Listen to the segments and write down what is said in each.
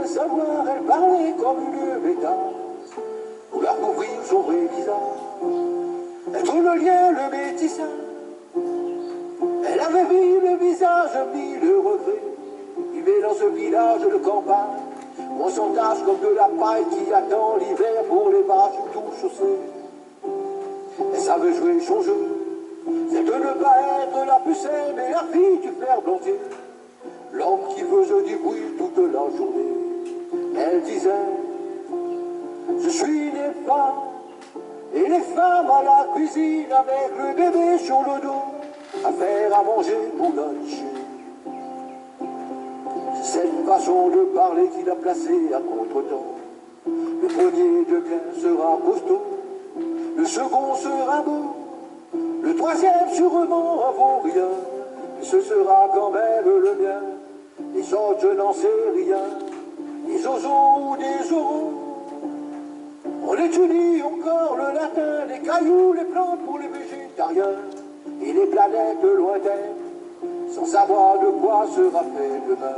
bien savoir, elle parlait comme une métasse, pour leur couvrir son vrai visage, être le lien, le métissage. Elle avait vu le visage, mis le regret, vivait dans ce village de campagne, on s'entache comme de la paille qui attend l'hiver pour les vaches tout chaussées. Elle savait jouer son jeu, c'est de ne pas être la pucelle, mais la fille du fer blantier, l'homme qui faisait du bruit toute la journée. Elle disait, je suis une femme, et les femmes à la cuisine avec le bébé sur le dos, à faire à manger pour luncher. C'est cette façon de parler qui l'a placé à contre-temps. Le premier de bien sera costaud, le second sera beau, le troisième sûrement vaut rien, mais ce sera quand même le mien. Les autres je n'en sais rien, des ozos ou des oraux. On étudie encore le latin, les cailloux, les plantes pour les végétariens, et les planètes lointaines, sans savoir de quoi sera fait demain.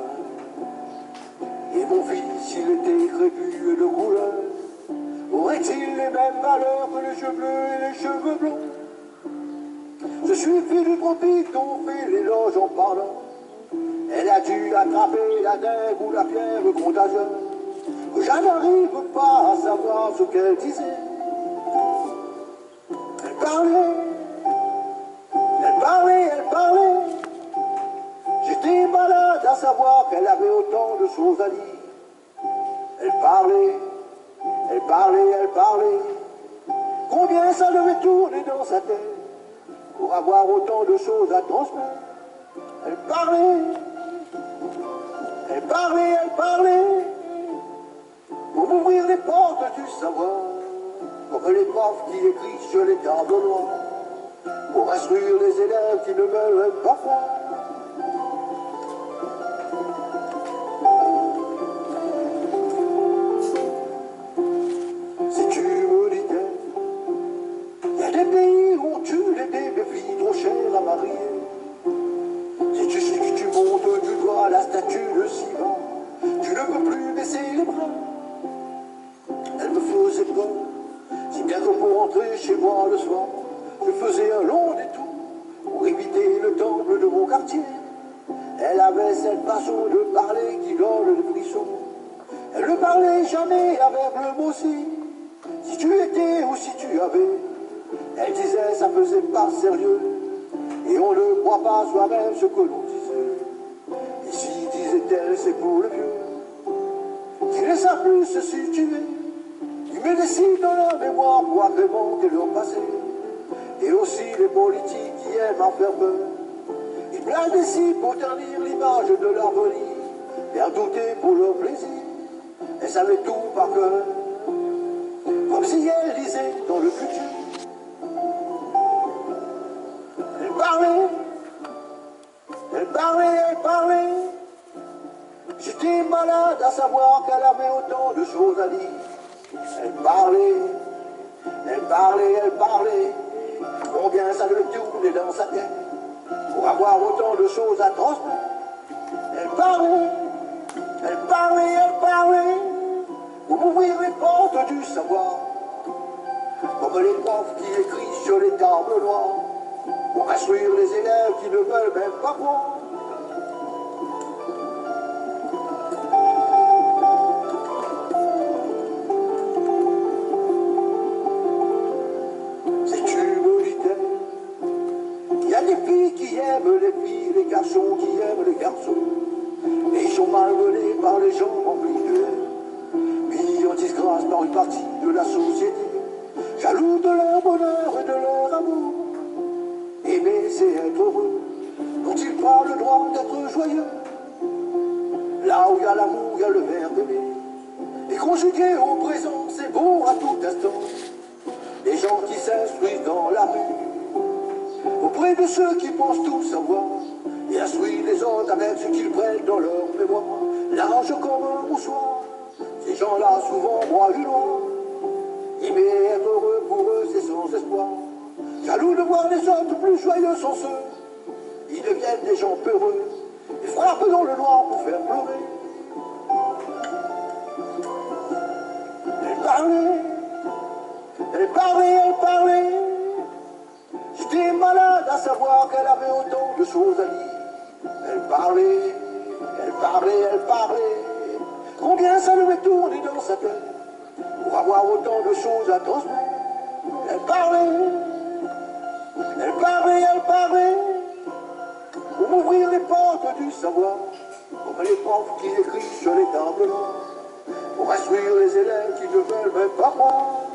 Et mon fils, s'il était crépus de couleur, aurait-il les mêmes valeurs que les cheveux bleus et les cheveux blonds? Je suis fille du tropique dont on fait l'éloge en parlant. Elle a dû attraper la dengue ou la fièvre contagieuse, que je n'arrive pas à savoir ce qu'elle disait. Elle parlait, elle parlait, elle parlait. J'étais malade à savoir qu'elle avait autant de choses à dire. Elle parlait, elle parlait, elle parlait. Combien ça devait tourner dans sa tête pour avoir autant de choses à transmettre. Elle parlait, elle parlait, elle parlait, pour m'ouvrir les portes du savoir, comme les profs qui écrivent sur les tableaux noirs, pour instruire les élèves qui ne veulent même pas croire. Si tu me disais, il y a des pays où on tue les bébés filles trop chères à marier. Si tu sais que tu montes du doigt la statue de Siva, tu ne peux plus baisser les bras. Elle me faisait peur, si bien que pour rentrer chez moi le soir, je faisais un long détour pour éviter le temple de mon quartier. Elle avait cette façon de parler qui donne le frisson. Elle ne parlait jamais avec le mot si tu étais ou si tu avais. Elle disait ça faisait pas sérieux, et on ne croit pas soi-même ce que l'on disait. Et si disait-elle c'est pour le vieux, qui ne savent plus se situer. Ils me décident dans leur mémoire pour agrémenter leur passé. Et aussi les politiques qui aiment en faire peur. Ils blaguent ici pour ternir l'image de leur venir, faire douter pour leur plaisir. Elle savait tout par cœur, comme si elle lisait dans le futur. Elle parlait, elle parlait, elle parlait. J'étais malade à savoir qu'elle avait autant de choses à dire. Elle parlait, elle parlait, elle parlait. Combien ça devait tourner dans sa tête pour avoir autant de choses à transmettre. Elle parlait, elle parlait, elle parlait, pour m'ouvrir les portes du savoir, comme les profs qui écrivent sur les tables noires, pour instruire les élèves qui ne veulent même pas croire. Qui aiment les filles, les garçons qui aiment les garçons, et ils sont malmenés par les gens remplis de haine, mis en disgrâce par une partie de la société, jaloux de leur bonheur et de leur amour. Aimer c'est être heureux, n'ont-ils pas le droit d'être joyeux? Là où il y a l'amour, il y a le verbe aimer, et conjugué au présent, c'est bon à tout instant. Les gens qui s'instruisent dans la rue, auprès de ceux qui pensent tout savoir, et instruisent les autres avec ce qu'ils prennent dans leur mémoire, large comme un moussoir. Ces gens-là souvent broient du noir. Aimer être heureux pour eux c'est sans espoir. Jaloux de voir les autres plus joyeux sont ceux. Ils deviennent des gens peureux et frappent dans le noir pour faire pleurer. parlait, elle parlait, elle parlait. J'étais malade à savoir qu'elle avait autant de choses à dire. Elle parlait, elle parlait, elle parlait. Combien ça lui est tourné dans sa tête pour avoir autant de choses à transmettre. Elle parlait, elle parlait, elle parlait. Pour m'ouvrir les portes du savoir, comme les profs qui écrivent sur les tables noires, pour instruire les élèves qui ne veulent même pas croire.